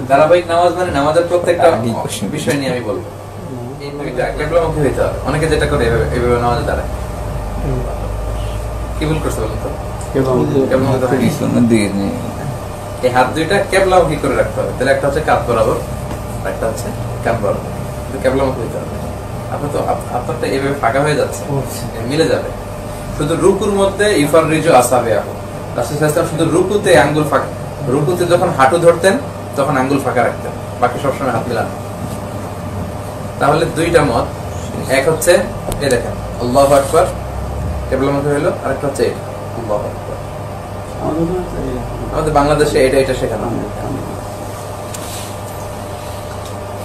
ধারাবাহিক নামাজ মানে নামাজের প্রত্যেকটা বিষয় নিয়ে আমি বলবো। কেবলামুখী হইতে হবে। অনেকে যেটা করে এভাবে নামাজে দাঁড়ায়, কি ভুল করছে বলুন তো? এই হাত দুইটা কেবলামুখী করে রাখতে হবে, তাহলে একটা হচ্ছে কাঁধ বরাবর, একটা হচ্ছে কান বরাবর, কেবলামুখী হইতে হবে। আপনার তো আপনারটা এভাবে ফাঁকা হয়ে যাচ্ছে, মিলে যাবে। শুধু রুকুর মধ্যে ইফাররিজু আসাবিআহু, রাসূল সাল্লাল্লাহু আলাইহি ওয়াসাল্লাম শুধু রুকুতে আঙ্গুল ফাঁকা, রুকুতে যখন হাঁটু ধরতেন তখন আঙ্গুল ফাঁকা রাখতেন, বাকি সবসময় হাত মিলানো। তাহলে দুইটা মত, এক হচ্ছে এই দেখেন আল্লাহু আকবার কেবলামুখী হলো, আরেকটা হচ্ছে এটা আল্লাহু আকবার। আমাদের বাংলাদেশে এটা শেখানো,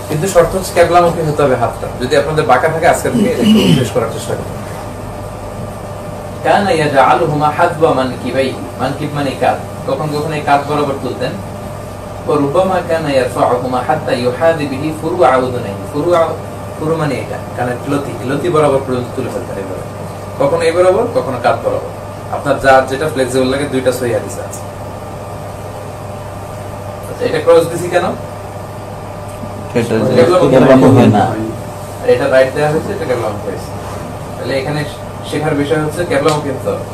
কিন্তু শর্ত হচ্ছে কেবলামুখী হতে হবে হাতটা। যদি আপনাদের বাঁকা থাকে আজকে থেকে শেষ করার চেষ্টা করুন। কানা ইয়াজআলুহুমা হাদবা মানকিবাইহি, মানকিব মানে কাঁধ, কখন কখন এই কাঁধ বরাবর তুলতেন। ওয়ারুবামা কানা ইয়ারফাউহুমা হাত্তা ইউহাদি বিহি ফুরুআ উযুনাইহি, ফুরু মানে এটা কানের লতি বরাবর পর্যন্ত তুলে ফেলতেন এইভাবে, কখনো এই বরাবর কখনো কাঁধ বরাবর। আপনার যার যেটা ফ্লেক্সিবল লাগে, দুইটা সহিহ হাদিস আছে। আচ্ছা, এটা ক্রস দিছি কেন? এটা রাইট দেওয়া হয়েছে, এটা কেবলামুখী হয়েছে। তাহলে এখানে শেখার বিষয় হচ্ছে কেবলামুখী হতে হবে।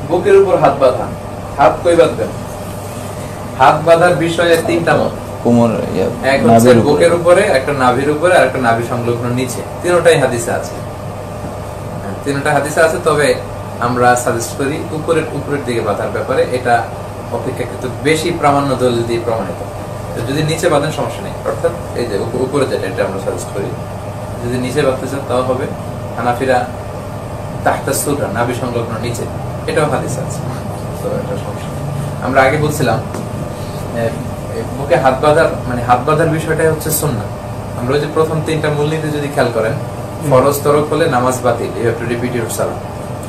বুকের উপর হাত বাঁধা, হাত কই বাঁধবেন? হাত বাঁধার বিষয়ে তিনটা মত। এক হচ্ছে বুকের উপরে, একটা নাভির উপরে, আর একটা নাভি সংলগ্ন নিচে। তিনটাই হাদিসে আছে, তিনটা হাদিসে আছে। তবে আমরা সাজেস্ট করি উপরের দিকে বাঁধার ব্যাপারে, এটা অপেক্ষাকৃত বেশি প্রামাণ্য দলিল দিয়ে প্রমাণিত। যদি নিচে বাঁধেন সমস্যা নেই, অর্থাৎ এই যে উপরে যেটা, এটা আমরা সাজেস্ট করি। যদি নিচে বাঁধতে চান তাও হবে। হানাফিরা তাহতা সুরা, নাভি সংলগ্ন নিচে, এটাও হাদিস আছে, তো এটা সমস্যা নেই। আমরা আগে বলছিলাম বুকে হাত বাঁধার মানে হাত বাঁধার বিষয়টাই হচ্ছে সুন্নাহ। আমরা ওই যে প্রথম তিনটা মূলনীতি যদি খেয়াল করেন, ফরজ তরক হলে নামাজ বাতিল, you have to repeat your সালাত।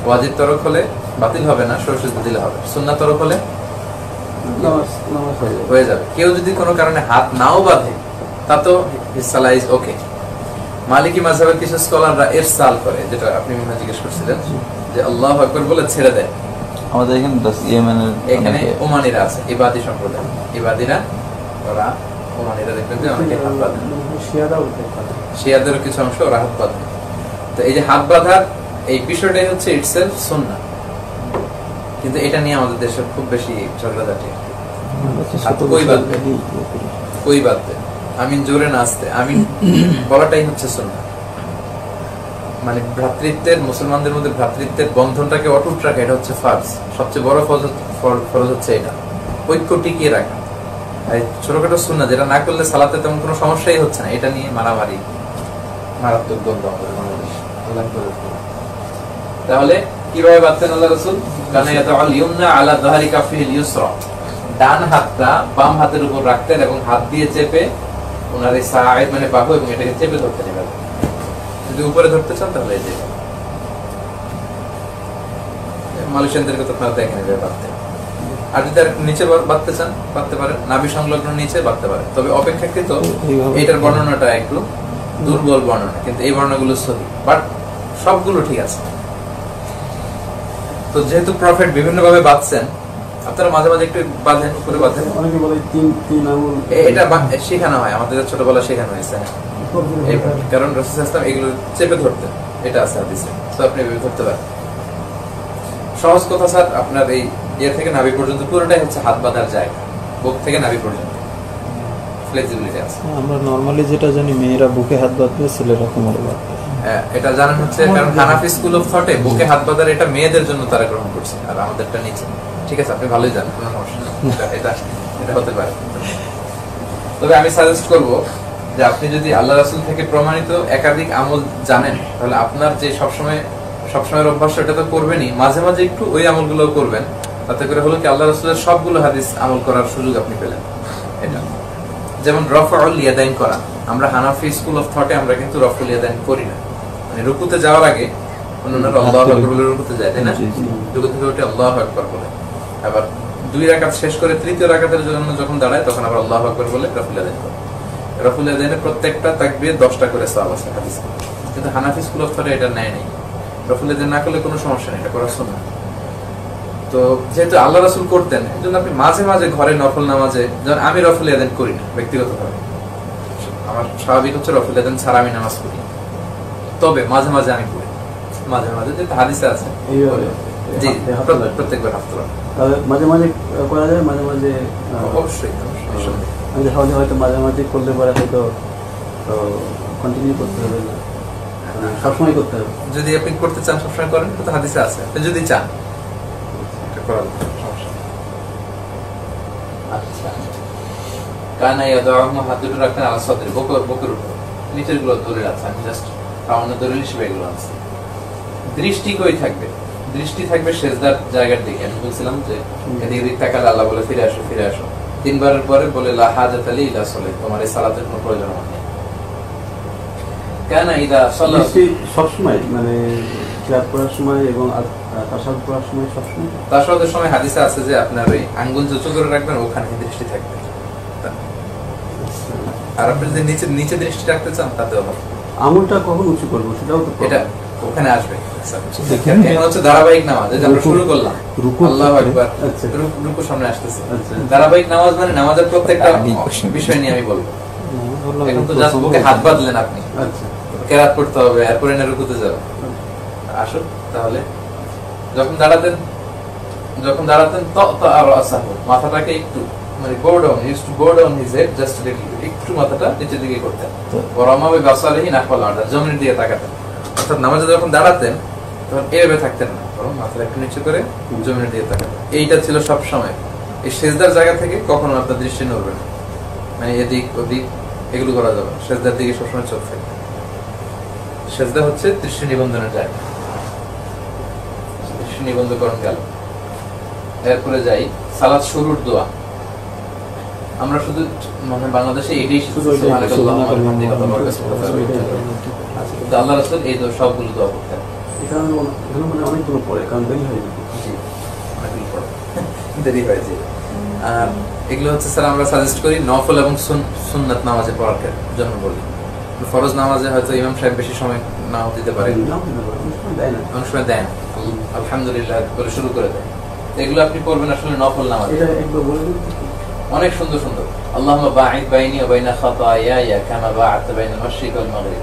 ওয়াজিব তরক হলে বাতিল হবে না, সরসুজদা দিলে হবে। সুন্নাহ তরক হলে হয়ে যাবে। কেউ যদি কোনো কারণে হাত নাও বাঁধে, তা তো হিজ সালাহ ইজ ওকে। মালিকি মাযহাবের কিছু স্কলাররা ইরসাল করে, যেটা আপনি মনে জিজ্ঞেস করছিলেন, যে আল্লাহু আকবার বলে ছেড়ে দেয়। আমাদের এখানে ওমানিরা আছে, ইবাদি সম্প্রদায়, ইবাদিরা, ওরা ওমানিরা দেখবেন যে অনেকে হাত বাঁধে, শিয়াদেরও কিছু অংশ ওরা হাত বাঁধে। তো এই যে হাত বাঁধার এই বিষয়টাই হচ্ছে ইটসেলফ সুন্নাহ, কিন্তু এটা নিয়ে আমাদের দেশে খুব বেশি ঝগড়াঝাটি। কই বাঁধবে, আমিন জোরে না আসতে, আমিন বলাটাই হচ্ছে সুন্নাহ। মানে ভ্রাতৃত্বের, মুসলমানদের মধ্যে ভ্রাতৃত্বের বন্ধনটাকে অটুট রাখা, এটা হচ্ছে ফার্জ। সবচেয়ে বড় ফরজ হচ্ছে এটা, ঐক্য টিকিয়ে রাখা। আর ছোটখাটো সুন্নাহ যেটা না করলে সালাতে তেমন কোনো সমস্যাই হচ্ছে না, এটা নিয়ে মারামারি, মারাত্মক দ্বন্দ্ব আমাদের বাংলাদেশে। তাহলে কিভাবে বাঁধতেন আল্লাহ রাসূল? কানা ইয়াদাউল ইয়ুমনা আলা যাহরি কাফিল ইউসরা, ডান হাতটা বাম হাতের উপর রাখতেন এবং হাত দিয়ে চেপে ওনার এই সাইদ মানে বাহু এবং এটাকে চেপে ধরতেন। এভাবে যদি উপরে ধরতে চান তাহলে এই যে মালয়েশিয়ানদেরকে তো আপনারা দেখেন এভাবে বাঁধতে। আর যদি আর নিচে বাঁধতে চান বাঁধতে পারেন, নাভি সংলগ্ন নিচে বাঁধতে পারেন। তবে অপেক্ষাকৃত এটার বর্ণনাটা একটু দুর্বল বর্ণনা, কিন্তু এই বর্ণনাগুলো সহি, বাট সবগুলো ঠিক আছে। তো যেহেতু প্রফেট বিভিন্ন ভাবে বাঁধছেন, আপনারা মাঝে মাঝে একটু বাঁধেন, উপরে বাঁধেন। এটা শেখানো হয়, আমাদের ছোটবেলা শেখানো হয়েছে, কারণ রাসূল সাল্লাল্লাহু আলাইহি ওয়াসাল্লাম এগুলো চেপে ধরতেন, এটা আছে হাদিসে। তো আপনি এভাবে ধরতে পারেন। সহজ কথা স্যার, আপনার এই থেকে নাভি পর্যন্ত পুরোটাই হচ্ছে হাত বাঁধার জায়গা, বুক থেকে নাভি পর্যন্ত ফ্লেক্সিবিলিটি আছে। আমরা নরমালি যেটা জানি মেয়েরা বুকে হাত বাঁধবে, ছেলেরা কোমরে বাঁধবে। এটা জানেন হচ্ছে কারণ হানাফি স্কুল অফ থটে বুকে হাত বাঁধার এটা মেয়েদের জন্য তারা গ্রহণ করছে, আর আমাদেরটা নিচে। ঠিক আছে, আপনি ভালোই জানেন, কোনো সমস্যা নেই, এটা হতে পারে। তবে আমি সাজেস্ট করব যে আপনি যদি আল্লাহ রাসূল থেকে প্রমাণিত একাধিক আমল জানেন, তাহলে আপনার যে সবসময়ের অভ্যাস এটা তো করবেনই, মাঝে মাঝে একটু ওই আমলগুলো করবেন। তাতে করে হলো কি আল্লাহ রাসূলের সবগুলো হাদিস আমল করার সুযোগ আপনি পেলেন। এটা যেমন রফউল ইয়াদাইন করা, আমরা হানাফি স্কুল অফ থটে আমরা কিন্তু রফউল ইয়াদাইন করি না। মানে রুকুতে যাওয়ার আগে অন্যরা আল্লাহু আকবার বলে রুকুতে যায়, তাই না? রুকু থেকে উঠে আল্লাহু আকবার বলে, আবার 2 রাকাত শেষ করে তৃতীয় রাকাতের জন্য যখন দাঁড়ায় তখন আবার আল্লাহু আকবার বলে রফউল ইয়াদাইন করে। রফউল ইয়াদাইনের প্রত্যেকটা তাকবীর 10টা করে সওয়াব আছে হাদিসে, কিন্তু হানাফি স্কুল অফ থটে এটা নেয় নাই। রফউল ইয়াদাইন না করলে কোনো সমস্যা নেই, এটা করা সুন্নাহ। তো যেহেতু আল্লাহ রাসূল করতেন, এজন্য আপনি মাঝে মাঝে ঘরে নফল নামাজে, যেমন আমি রফল আযান করি না ব্যক্তিগতভাবে, আমার স্বাভাবিক হচ্ছে রফল আযান ছাড়া আমি নামাজ পড়ি, তবে মাঝে মাঝে আমি পড়ি, মাঝে মাঝে যেটা হাদিসে আছে জি প্রত্যেকবার হাত তোলা মাঝে মাঝে করা যায়, মাঝে মাঝে অবশ্যই আমি দেখা হয়তো মাঝে মাঝে করলে পরে হয়তো কন্টিনিউ করতে হবে না, সবসময় করতে হবে। যদি আপনি করতে চান সবসময় করেন, তো হাদিসে আছে, আপনি যদি চান এটা করা সমস্যা। আচ্ছা, কানা ইয়াদাউহু, হাত দুটো রাখতেন আলা সাদরি, বুকের উপর, নিচের গুলো ধরে আছে, আমি জাস্ট সামান্য দলিল হিসেবে এগুলো আছে। দৃষ্টি কই থাকবে? দৃষ্টি থাকবে সেজদার জায়গার দিকে। আমি বলছিলাম যে এদিকে দিক তাকালে আল্লাহ বলে ফিরে আসো, ফিরে আসো। 3 বারের পরে বলে লা হাজাত লি ইলা সালাত, তোমার এই সালাতের কোনো প্রয়োজন নেই। কেন ইদা সালাত সবসময় মানে ক্লাব করার সময় এবং তাশাহুদ পড়ার সময় সবসময়, তাশাহুদের সময় হাদিসে আছে যে আপনার ওই আঙ্গুল যত করে রাখবেন ওখানে দৃষ্টি থাকবে, আর আপনি যদি নিচে নিচে দৃষ্টি রাখতে চান তাতেও হবে। আঙুলটা কখন উঁচু করবো সেটাও তো এটা ওখানে আসবে। এখন হচ্ছে ধারাবাহিক নামাজ, এই যে আমরা শুরু করলাম আল্লাহু আকবার, রুকু সামনে আসতেছে। ধারাবাহিক নামাজ মানে নামাজের প্রত্যেকটা বিষয় নিয়ে আমি বলবো। এখন তো জাস্ট বুকে হাত বাঁধলেন আপনি, আচ্ছা কেরাত পড়তে হবে, এরপরে না রুকুতে যাবে। আসুন তাহলে যখন দাঁড়াতেন তো আর আসাহু, মাথাটাকে একটু মানে go down, use to go down his head just একটু মাথাটা নিচের দিকে করতেন। ওরামা ওই বাসালেহি নাকওয়াল আরদ, জমিনের দিকে তাকাতেন। অর্থাৎ নামাজে যখন দাঁড়াতেন তখন এভাবে থাকতেন না, বরং মাথাটা একটু নিচু করে জমিনের দিকে তাকাতেন। এইটা ছিল সব সময়। এই সেজদার জায়গা থেকে কখনো আপনার দৃষ্টি নড়বে না, মানে এদিক ওদিক এগুলো করা যাবে। সেজদার দিকে সবসময় চোখ থাকবে। সেজদা হচ্ছে দৃষ্টি নিবন্ধনের জায়গা, দৃষ্টি নিবন্ধকরণ গেল। এরপরে যাই সালাত শুরুর দোয়া। আমরা শুধু মানে বাংলাদেশে এটাই আল্লাহ রাসূল এই সবগুলো দোয়া করতেন। অনেকগুলো পরে কারণ দেরি হয়ে দেরি হয়েছে। আর এগুলো হচ্ছে স্যার আমরা সাজেস্ট করি নফল এবং সুন্নাত নামাজে পড়ার জন্য বলি। ফরজ নামাজে হয়তো ইমাম সাহেব বেশি সময় নাও দিতে পারে, অনেক সময় দেন, আলহামদুলিল্লাহ বলে শুরু করে দেয়। এগুলো আপনি পড়বেন আসলে নফল নামাজ, অনেক সুন্দর সুন্দর। আল্লাহুম্মা বাঈদ বাইনি ওয়া বাইনা খাতায়ায়া কামা বা'আতা বাইনাল মাশরিক ওয়াল মাগরিব,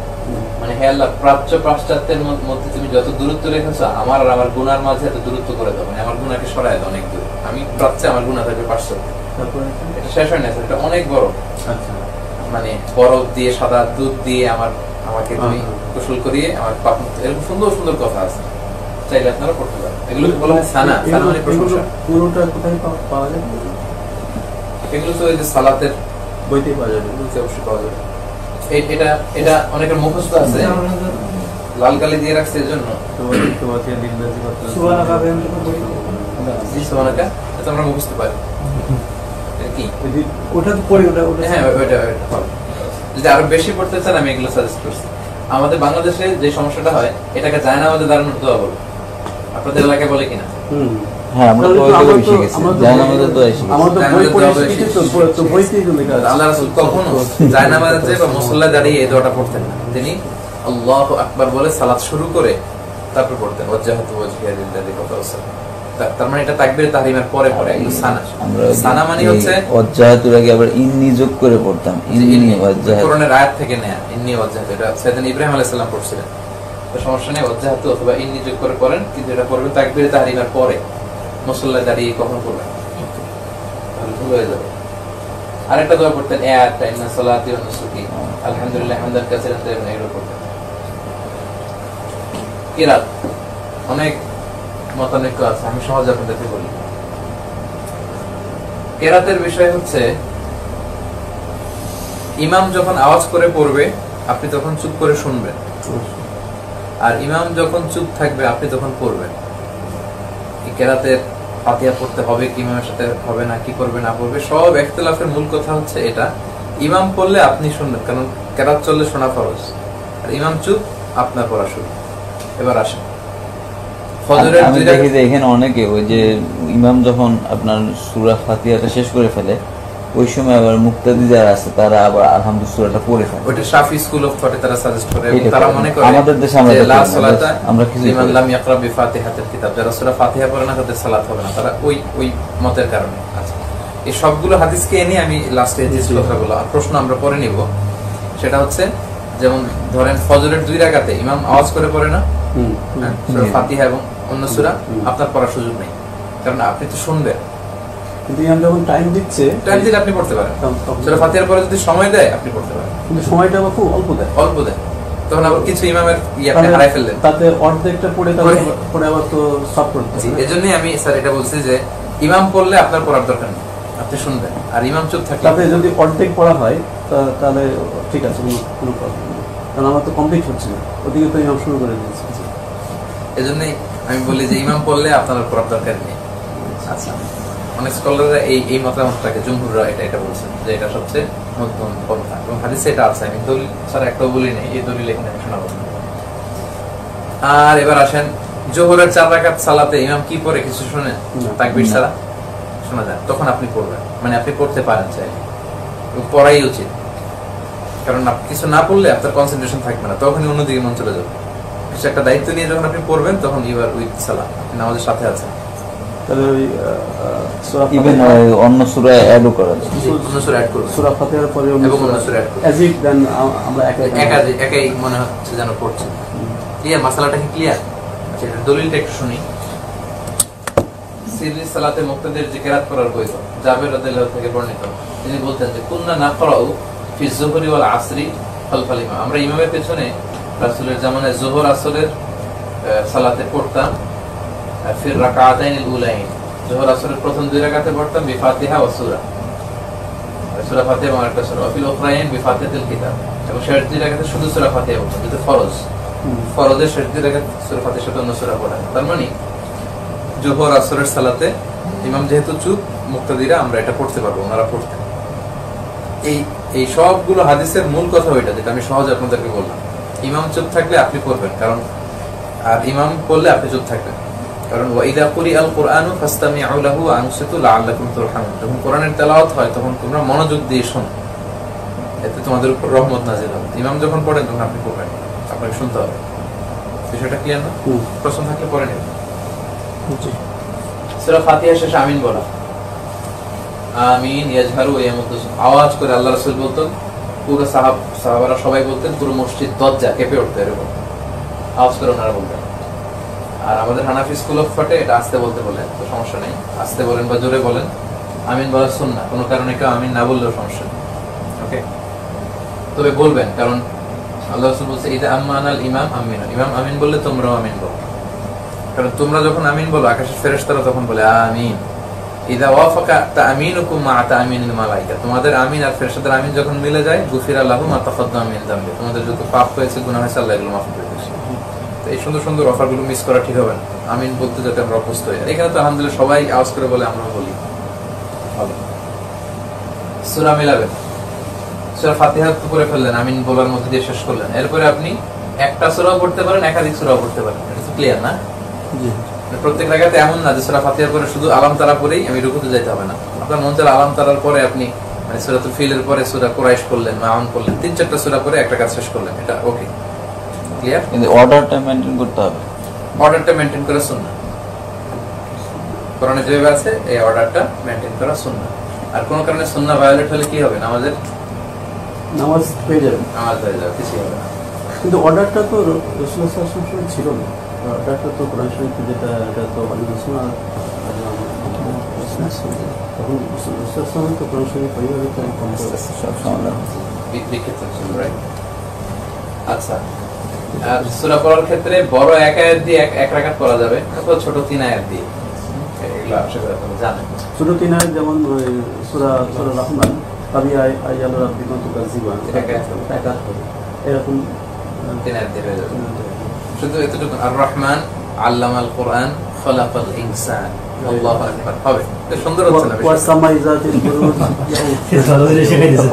মানে হে আল্লাহ প্রাচ্য পাশ্চাত্যের মধ্যে তুমি যত দূরত্ব রেখেছো আমার আর আমার গুনার মাঝে এত দূরত্ব করে দাও, মানে আমার গুনাহকে সরায় দাও অনেক দূর। আমি প্রাচ্যে, আমার গুনাহ থাকবে পাশ্চাত্যে। এটা শেষ হয় না, এটা অনেক বড়। আচ্ছা, মানে বরফ দিয়ে সাদা দুধ দিয়ে আমাকে তুমি গোসল করিয়ে আমার পাপ, এরকম সুন্দর সুন্দর কথা আছে, চাইলে আপনারা পড়তে পারেন। এগুলো বলা হয় সানা, সানা মানে প্রশংসা। পুরোটা কোথায় পাওয়া যায়? এগুলো তো এই যে সালাতের বইতে পাওয়া যাবে, বইতে অবশ্যই পাওয়া যাবে। এটা অনেকের মুখস্থ আছে, লাল কালি দিয়ে রাখছে এর জন্য। আমরা মুখস্থ পারি কি ওটা তো পড়ি, ওটা হ্যাঁ ওইটা যদি আরো বেশি পড়তে চান আমি এগুলো সাজেস্ট করছি। আমাদের বাংলাদেশে যে সমস্যাটা হয় এটাকে যায় না আমাদের দাঁড়ানোর দোয়া বলে, আপনাদের এলাকায় বলে কিনা? হ্যাঁ, আমরা শিখে গেছি, জায়নামাজের দোয়া শিখেছি। আল্লাহ রাসূল কখনো জায়নামাজে বা মুসল্লায় দাঁড়িয়ে এই দোয়াটা পড়তেন না। তিনি আল্লাহু আকবার বলে সালাত শুরু করে তারপর পড়তেন ওয়াজহাতু ওয়াজহিয়া লিল্লাযী ফাতারা। তার মানে এটা তাকবীর তাহরিমের পরে পরে এগুলো সানা। সানা মানে হচ্ছে ওয়াজহাতুর আগে আবার ইন্নী যোগ করে পড়তাম, ইন্নী ওয়াজহাতু, কোরআনের আয়াত থেকে নেয়া ইন্নী ওয়াজহাতু। এটা সাইয়েদনা ইব্রাহিম আলাইহিস সালাম পড়ছিলেন, তো সমস্যা নেই, ওয়াজহাতু অথবা ইন্নী যোগ করে পড়েন, কিন্তু এটা পড়বেন তাকবীর তাহরিমের পরে, মুসল্লায় দাঁড়িয়ে কখন করবেন তাহলে ভুল হয়ে যাবে। আরেকটা দোয়া পড়তেন এই আয়াতটা, ইন্না সালাতি ওয়া নুসুকি আলহামদুলিল্লাহ হামদান কাসীরান তাইয়িবান, এগুলো পড়তেন। কিরাত অনেক মতানৈক্য আছে, আমি সহজে আপনাদেরকে বলি। কিরাতের বিষয় হচ্ছে ইমাম যখন আওয়াজ করে পড়বে আপনি তখন চুপ করে শুনবেন, আর ইমাম যখন চুপ থাকবে আপনি তখন পড়বেন। কেরাতের ফাতিহা পড়তে হবে কি ইমামের সাথে হবে না, কি করবে না করবে, সব ইখতিলাফের মূল কথা হচ্ছে এটা। ইমাম পড়লে আপনি শুনবেন, কারণ কেরাত চললে শোনা ফরজ, আর ইমাম চুপ আপনার পড়া শুরু। এবার আসেন আমি দেখি যে এখানে অনেকে ওই যে ইমাম যখন আপনার সূরা ফাতিহাটা শেষ করে ফেলে ওই সময় আবার মুক্তাদি যারা আছে তারা আবার আলহামদুলিল্লাহ সূরাটা পড়ে থাকে। ওটা শাফি স্কুল অফ থটে তারা সাজেস্ট করে এবং এটা তারা করে। মনে করে আমাদের দেশে আমরা যে এটা লা করি না, সালাতা আমরা কিছু লিমান করি। লাম ইয়াকরা বিফাতিহাতিল কিতাব, যারা সূরা ফাতিহা পড়ে না তাদের সালাত হবে না, তারা ওই মতের কারণে। আচ্ছা, এই সবগুলো হাদিসকে এনে আমি লাস্টে যে কথাগুলো আর প্রশ্ন আমরা পরে নিব, সেটা হচ্ছে যেমন ধরেন ফজরের 2 রাকাতে ইমাম আওয়াজ করে পড়ে না সূরা ফাতিহা এবং অন্য সূরা, আপনার পড়ার সুযোগ নেই, কারণ আপনি তো শুনবেন। কিন্তু ইমাম যখন টাইম দিচ্ছে টাইম দিলে আপনি পড়তে পারেন, সূরা ফাতিহার পরে যদি সময় দেয় আপনি পড়তে পারেন, কিন্তু সময়টা আবার খুব অল্প দেয়। অল্প দেয়, তখন আবার কিছু ইমামের আপনি হারাই ফেললেন। তাতে অর্ধেকটা পড়ে পরে আবার তো সব পড়তে হবে। এজন্যই আমি স্যার এটা বলছি যে ইমাম পড়লে আপনার পড়ার দরকার নেই, আপনি শুনবেন, আর ইমাম চুপ থাকলে তাতে যদি অর্ধেক পড়া হয় তাহলে ঠিক আছে, কোনো প্রবলেম নেই, কারণ আমার তো কমপ্লিট হচ্ছে না, ওদিকে তো ইমাম শুরু করে দিয়েছে। এজন্যই আমি বলি যে ইমাম পড়লে আপনার পড়ার দরকার নেই। আচ্ছা, অনেক স্কলাররা এই মতামতটাকে জমহুররা এটা বলছেন যে এটা সবচেয়ে মধ্যম পন্থা, এবং হাদিসে এটা আছে। আমি দলিল স্যার একটাও বলি নেই, এই দলিল এখানে আমি শোনাবো। আর এবার আসেন জোহরের 4 রাকাত সালাতে ইমাম কি পড়ে কিছু শুনেন? তাকবীর ছাড়া শোনা যায়, তখন আপনি পড়বেন, মানে আপনি পড়তে পারেন চাইলে, পড়াই উচিত, কারণ আপনি কিছু না পড়লে আপনার কনসেন্ট্রেশন থাকবে না, তখনই অন্যদিকে মন চলে যাবে। কিছু একটা দায়িত্ব নিয়ে যখন আপনি পড়বেন তখন ইউর উইথ সালাহ, আপনি নামাজের সাথে আছেন। তাহলে ওই ইভেন অন্য সূরা অ্যাডও করা যায়, অন্য সূরা অ্যাড করবেন, সূরা ফাতিহার পরে এবং অন্য সূরা অ্যাড করবেন, অ্যাজ ইফ দেন আমরা একাই মনে হচ্ছে যেন পড়ছে। ক্লিয়ার? মাসালাটা কি ক্লিয়ার? আচ্ছা, এটা দলিলটা একটু শুনি। সিররি সালাতে মুক্তাদির যে কিরাত করার বৈধ, জাবের রাদিয়াল্লাহু থেকে বর্ণিত, তিনি বলতেন যে কুননা নাকরাউ ফি যুহরি ওয়াল আসরি খালফাল ইমাম, আমরা ইমামের পেছনে রাসূলের জামানায় যোহর আসরের সালাতে পড়তাম, ফির রাকাতাইনিল উলাইন, যোহর আসরের প্রথম 2 রাকাতে পড়তাম বিফাতিহা ওয়া সূরা, সূরা ফাতিহা এবং আরেকটা সূরা, ফিল উখরাইন বিফাতিহাতিল কিতাব, এবং শেষ 2 রাকাতে শুধু সূরা ফাতিহা পড়তাম, যেটা ফরজ, ফরজের শেষ 2 রাকাত সূরা ফাতিহার সাথে অন্য সূরা পড়া। তার মানে জোহর আসরের সালাতে ইমাম যেহেতু চুপ, মুক্তাদিরা আমরা এটা পড়তে পারবো, ওনারা পড়তেন। এই সবগুলো হাদিসের মূল কথা ওইটা, যেটা আমি সহজে আপনাদেরকে বললাম। ইমাম চুপ থাকলে আপনি পড়বেন, কারণ আর ইমাম পড়লে আপনি চুপ থাকবেন, কারণ ওয়াইদা কুরিআল কুরআনু ফাসতামিউ লাহু ওয়া আনসিতু লাআল্লাকুম তুরহামুন, যখন কোরআনের তেলাওয়াত হয় তখন তোমরা মনোযোগ দিয়ে শোনো, এতে তোমাদের উপর রহমত নাযিল হবে। ইমাম যখন পড়েন তখন আপনি পড়বেন, আপনাকে শুনতে হবে। বিষয়টা ক্লিয়ার না? প্রশ্ন থাকলে পড়ে নেবেন। সূরা ফাতিহা শেষে আমিন বলা, আমিন ইয়াজহারু ওয়া ইয়ামুদ্দু, আওয়াজ করে আল্লাহ রাসূল বলতেন, পুরো সাহাবারা সবাই বলতেন, পুরো মসজিদ দরজা কেঁপে উঠতো, এরকম আওয়াজ করে ওনারা বলতেন। আর আমাদের হানাফি স্কুল অফ থটে এটা আস্তে বলতে বলেন, তো সমস্যা নেই, আস্তে বলেন বা জোরে বলেন, আমিন বলা সুন্নাহ, কোনো কারণে কেউ আমিন না বললেও সমস্যা নেই, ওকে? তবে বলবেন, কারণ আল্লাহ রাসূল বলছে ইদা আম্মানাল ইমাম আমিন, ইমাম আমিন বললে তোমরাও আমিন বলো, কারণ তোমরা যখন আমিন বলো আকাশের ফেরেশতারা তখন বলে আমিন। ইদা ওয়াফাকা তাআমিনুকুম মা তাআমিনিল মালায়েকা, তোমাদের আমিন আর ফেরেশতাদের আমিন যখন মিলে যায়, গুফিরা লাহু মা তাকাদ্দামা মিন যামবি, তোমাদের যত পাপ হয়েছে, গুনাহ হয়েছে, আল্লাহ এগুলো মাফ করে দিয়েছে। তো এই সুন্দর সুন্দর অফারগুলো মিস করা ঠিক হবে না, আমিন বলতে যাতে আমরা অভ্যস্ত হই। এখানে তো আলহামদুলিল্লাহ সবাই আওয়াজ করে বলে, আমরা বলি। ভালো, সূরা মিলাবেন, সূরা ফাতিহা পড়ে ফেললেন, আমিন বলার মধ্যে দিয়ে শেষ করলেন, এরপরে আপনি একটা সূরাও পড়তে পারেন, একাধিক সূরাও পড়তে পারেন, এটা তো ক্লিয়ার না? প্রত্যেক রাকাতে এমন না যে সূরা ফাতিহার পরে শুধু আলাম তারা পড়েই আমি রুকুতে যাইতে হবে না, আপনার মন চাইলে আলাম তারার পরে আপনি মানে সূরাতুল ফিলের পরে সূরা কুরাইশ পড়লেন, মাউন পড়লেন, 3-4টা সূরা পরে একটা কাজ শেষ করলেন, এটা ওকে, ক্লিয়ার? কিন্তু অর্ডারটা মেইনটেইন করতে হবে, অর্ডারটা মেইনটেইন করা সুন্নাহ, কোরআনে যেভাবে আছে এই অর্ডারটা মেইনটেইন করা সুন্নাহ। আর কোন কারণে সুন্নাহ ভায়োলেট হলে কি হবে? নামাজ হয়ে যাবে, নামাজ হয়ে যাবে, কিছু হবে না। কিন্তু অর্ডারটা তো রাসূলুল্লাহ সাল্লাল্লাহু আলাইহি ওয়াসাল্লাম ছিল না, অর্ডারটা তো কোরআন শরীফে যেটা, এটা তো সুন্নাহ, তখন রাসূলুল্লাহ তো কোরআন শরীফ পড়িয়ে তো কম করে সব সমাধান বিকৃত ছিল, রাইট? আচ্ছা, আর সূরা পড়ার ক্ষেত্রে বড় এক আয়াত দিয়ে এক রাকাত পড়া যাবে, অথবা ছোট 3 আয়াত দিয়ে, এগুলো আশা করি আপনারা জানেন। ছোট 3 আয়াত যেমন সূরা রহমান, তাবি আয়াল রাব্বিকুম তুকাজ্জিবান, একাত হবে, এরকম 3 আয়াত দিয়ে হয়ে যাবে। শুধু এতটুকু, আর রহমান আল্লামাল কোরআন খালাকাল ইনসান, আল্লাহু আকবার হবে, এটা সুন্দর হচ্ছে না? ওয়া সামাইজাতিল বুরুজ,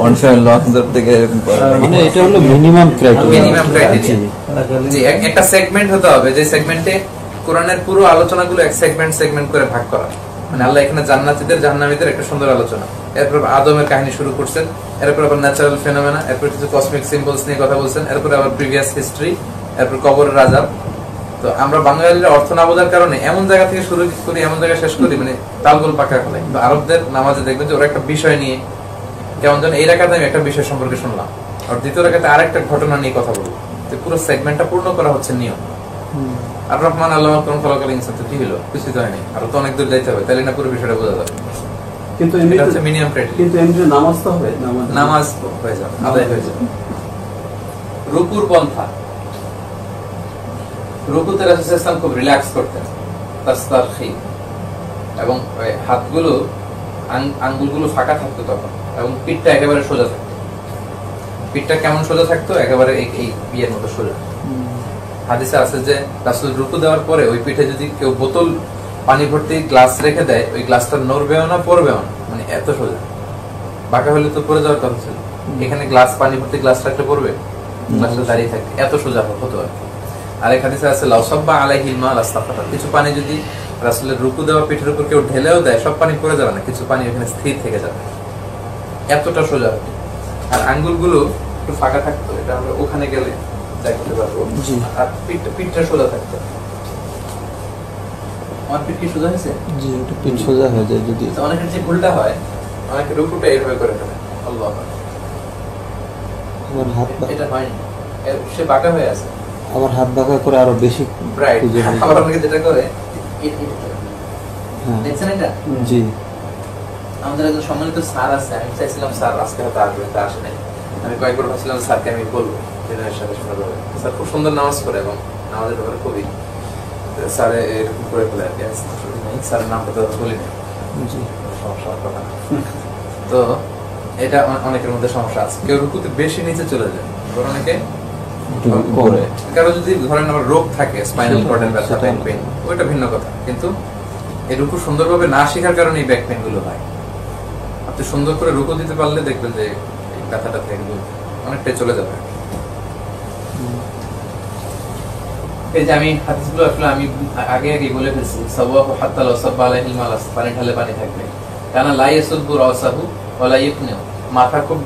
অনশন লকজার থেকে এরকম করে, মানে এটা হলো মিনিমাম ক্রাইটেরিয়া। জি, একটা সেগমেন্ট হতে হবে, যে সেগমেন্টে কোরআনের পুরো আলোচনাগুলো এক সেগমেন্ট করে ভাগ করা, মানে আল্লাহ এখানে জান্নাতীদের জাহান্নামীদের একটা সুন্দর আলোচনা, এরপর আদমের কাহিনী শুরু করছেন, এরপর আবার ন্যাচারাল ফেনোমেনা, এরপর কিছু কসমিক সিম্বলস নিয়ে কথা বলছেন, এরপর আবার প্রিভিয়াস হিস্ট্রি, এরপর কবরের আযাব। তো আমরা বাঙালিরা অর্থ না বোঝার কারণে এমন জায়গা থেকে শুরু করি, এমন জায়গায় শেষ করি, মানে তালগোল পাকা ফেলাই। তো আরবদের নামাজে দেখবেন যে ওরা একটা বিষয় নিয়ে, কেমন যেন এই রাকাতে আমি একটা বিষয় সম্পর্কে শুনলাম, আর দ্বিতীয় রাকাতে আরেকটা ঘটনা নিয়ে কথা বলবো, যে পুরো সেগমেন্টটা পূর্ণ করা হচ্ছে নিয়ম। আর রহমান আল্লাহ কোন ফলাকাল ইনসান, তো কি হলো, কিছুই তো হয়নি, আরো তো অনেক দূর যাইতে হবে, তাহলে না পুরো বিষয়টা বোঝা যাবে। কিন্তু এটা হচ্ছে মিনিমাম ক্রাইটেরিয়া। কিন্তু এমনি নামাজ তো হবে, নামাজ হয়ে যাবে, আদায় হয়ে যাবে। রুকুর পন্থা, রুকুতে রাসূল সাল্লাল্লাহু আলাইহি ওয়াসাল্লাম খুব রিল্যাক্স করতেন, তাসতারখি, এবং হাতগুলো আঙ্গুলগুলো ফাঁকা থাকতো তখন, এবং পিঠটা একেবারে সোজা থাকতো। পিঠটা কেমন সোজা থাকতো, একেবারে এই বিয়ের মতো সোজা। হাদিসে আছে যে রাসূল রুকু দেওয়ার পরে ওই পিঠে যদি কেউ বোতল পানি ভর্তি গ্লাস রেখে দেয়, ওই গ্লাসটা নড়বেও না পড়বেও না, মানে এত সোজা। বাঁকা হলে তো পড়ে যাওয়ার কথা ছিল, এখানে গ্লাস পানি ভর্তি গ্লাস রাখলে পড়বে, গ্লাসটা দাঁড়িয়ে থাকে, এত সোজা হতো আর কি। আর এক হাদিসে আছে লাউ সাব্বা আলাইহিল মা লাস্তাফাতা, কিছু পানি যদি রাসূলের রুকু দেওয়া পিঠের উপর কেউ ঢেলেও দেয়, সব পানি পড়ে যাবে না, কিছু পানি এখানে স্থির থেকে যাবে, এতটা সোজা হতো। আর আঙ্গুলগুলো একটু ফাঁকা থাকতো, এটা আমরা ওখানে গেলে দেখতে পারবো। আর পিঠটা সোজা থাকতো। আমার পিঠ কি সোজা হয়েছে? জি, এটা পিঠ সোজা হয়ে যায় যদি। অনেকের যে উল্টা হয়, অনেকে রুকুটা এইভাবে করে ফেলে, আল্লাহ, আবার হাত এটা হয়নি, সে বাঁকা হয়ে আছে, আবার হাত বাঁকা করে আরো বেশি রাইট। খুঁজে নিয়ে আবার অনেকে যেটা করে, হ্যাঁ। দেখছেন এটা? জি, আমাদের একজন সম্মানিত স্যার আছে, আমি চাইছিলাম স্যার আজকে হয়তো আসবে, তা আসে নাই। আমি কয়েকবার ভাবছিলাম স্যারকে আমি বলবো দিনের সাথে শোনাবো। স্যার খুব সুন্দর নামাজ করে এবং আমাদের ব্যাপারে খুবই, স্যার এরকম করে ফেলে আর কি। স্যারের নামটা তো বলি না, জি, সমস্যা হওয়ার কথা না। তো এটা অনেকের মধ্যে সমস্যা আছে, কেউ রুকুতে বেশি নিচে চলে যায়, অনেকে করে। কারো যদি ধরেন আমার রোগ থাকে, স্পাইনাল কর্ডের ব্যথা, ব্যাক পেইন, ওইটা ভিন্ন কথা। কিন্তু এই রুকু সুন্দরভাবে না শেখার কারণে এই ব্যাক পেইন গুলো হয়। আপনি সুন্দর করে রুকু দিতে পারলে দেখবেন যে এই ব্যথাটা থেকে অনেকটাই চলে যাবে। এই যে আমি হাদিসগুলো আসলে আমি আগে বলে ফেলছি, সাওয়াহু হাত্তা লাউ সাব্বা আলাইহিল মা, পানি ঢালে পানি থাকবে, কারণ লা ইয়াসুবু রাসাহু ওয়া লা ইয়াকনিউ, মাথা খুব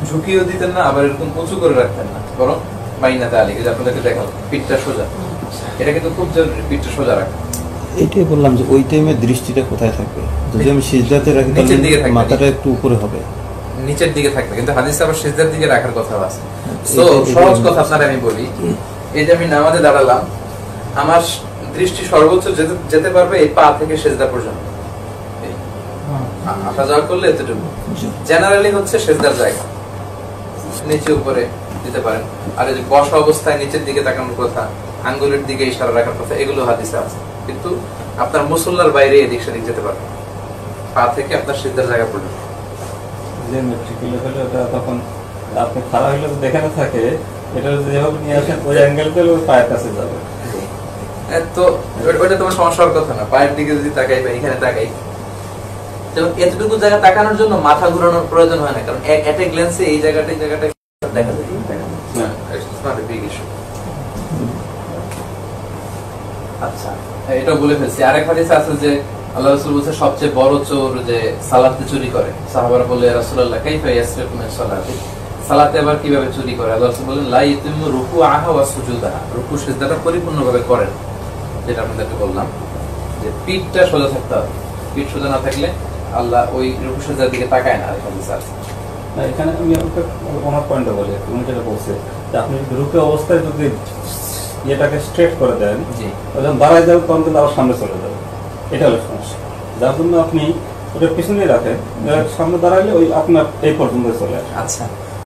ঝুঁকিও দিতেন না, আবার এরকম উঁচু করে রাখতেন না, বরং বাইনাতে আলী, যে আপনাদেরকে দেখাবো পিঠটা সোজা, এটা কিন্তু খুব জরুরি, পিঠটা সোজা রাখা। এটাই বললাম যে ওই টাইমে দৃষ্টিটা কোথায় থাকবে, যদি আমি সিজদাতে রাখি নিচের দিকে থাকবে, মাথাটা একটু উপরে হবে, নিচের দিকে থাকবে, কিন্তু হাদিসে আবার সিজদার দিকে রাখার কথা আছে। সো সহজ কথা আপনারা আমি বলি, এই যে আমি নামাজে দাঁড়ালাম, আমার দৃষ্টি সর্বোচ্চ যেতে পারবে এই পা থেকে সিজদা পর্যন্ত, আসা যাওয়া করলে এতটুকু জেনারেলি হচ্ছে সিজদার জায়গা, নিচে উপরে দিতে পারেন। আর এই যে বসা অবস্থায় নিচের দিকে তাকানোর কথা, আঙ্গুলের দিকে ইশারা রাখার কথা, এগুলো হাদিসে আছে। কিন্তু আপনার মুসল্লার বাইরে এদিক সেদিক যেতে পারবে, পা থেকে আপনার সিজদার জায়গা পর্যন্ত। যে মেট্রিকুল হলে ওটা তখন আপনি খারাপ হলে তো দেখানো থাকে, এটা যেভাবে নিয়ে আসেন ওই অ্যাঙ্গেল করে ওই পায়ের কাছে যাবে। তো ওইটা তোমার সমস্যা হওয়ার কথা না, পায়ের দিকে যদি তাকাই বা এখানে তাকাই, এতটুকু জায়গা তাকানোর জন্য মাথা ঘুরানোর প্রয়োজন হয় না, কারণ এট এ গ্ল্যান্সে এই জায়গাটা দেখা যায়। আচ্ছা, এটা বলে ফেলছি। আরেক হাদিসে আছে যে আল্লাহ রাসূল বলেছে সবচেয়ে বড় চোর যে সালাতে চুরি করে। সাহাবারা বলল ইয়া রাসূলুল্লাহ কাইফা ইয়াসরিকু মিন সালাতি, সালাতে আবার কিভাবে চুরি করে? আল্লাহ রাসূল বললেন লা ইয়াতিমু রুকুআহা ওয়া সুজুদাহা, রুকু সিজদাটা পরিপূর্ণভাবে করেন, যেটা আপনাদেরকে বললাম যে পিঠটা সোজা থাকতে হবে, পিঠ সোজা না থাকলে আল্লাহ ওই রুকু সিজদার দিকে তাকায় না। আরেক হাদিসে আছে। না, এখানে আমি ওনার পয়েন্টটা বলি, উনি যেটা বলছে যে আপনি রুকু অবস্থায় যদি ইয়েটাকে স্ট্রেট করে দেন, যখন দাঁড়ায় যাবে তখন কিন্তু আবার সামনে চলে যাবে, এটা হলো সমস্যা। যার জন্য আপনি ওটা পিছনে রাখেন, সামনে দাঁড়ালে ওই আপনার এই পর্যন্ত চলে আসে। আচ্ছা,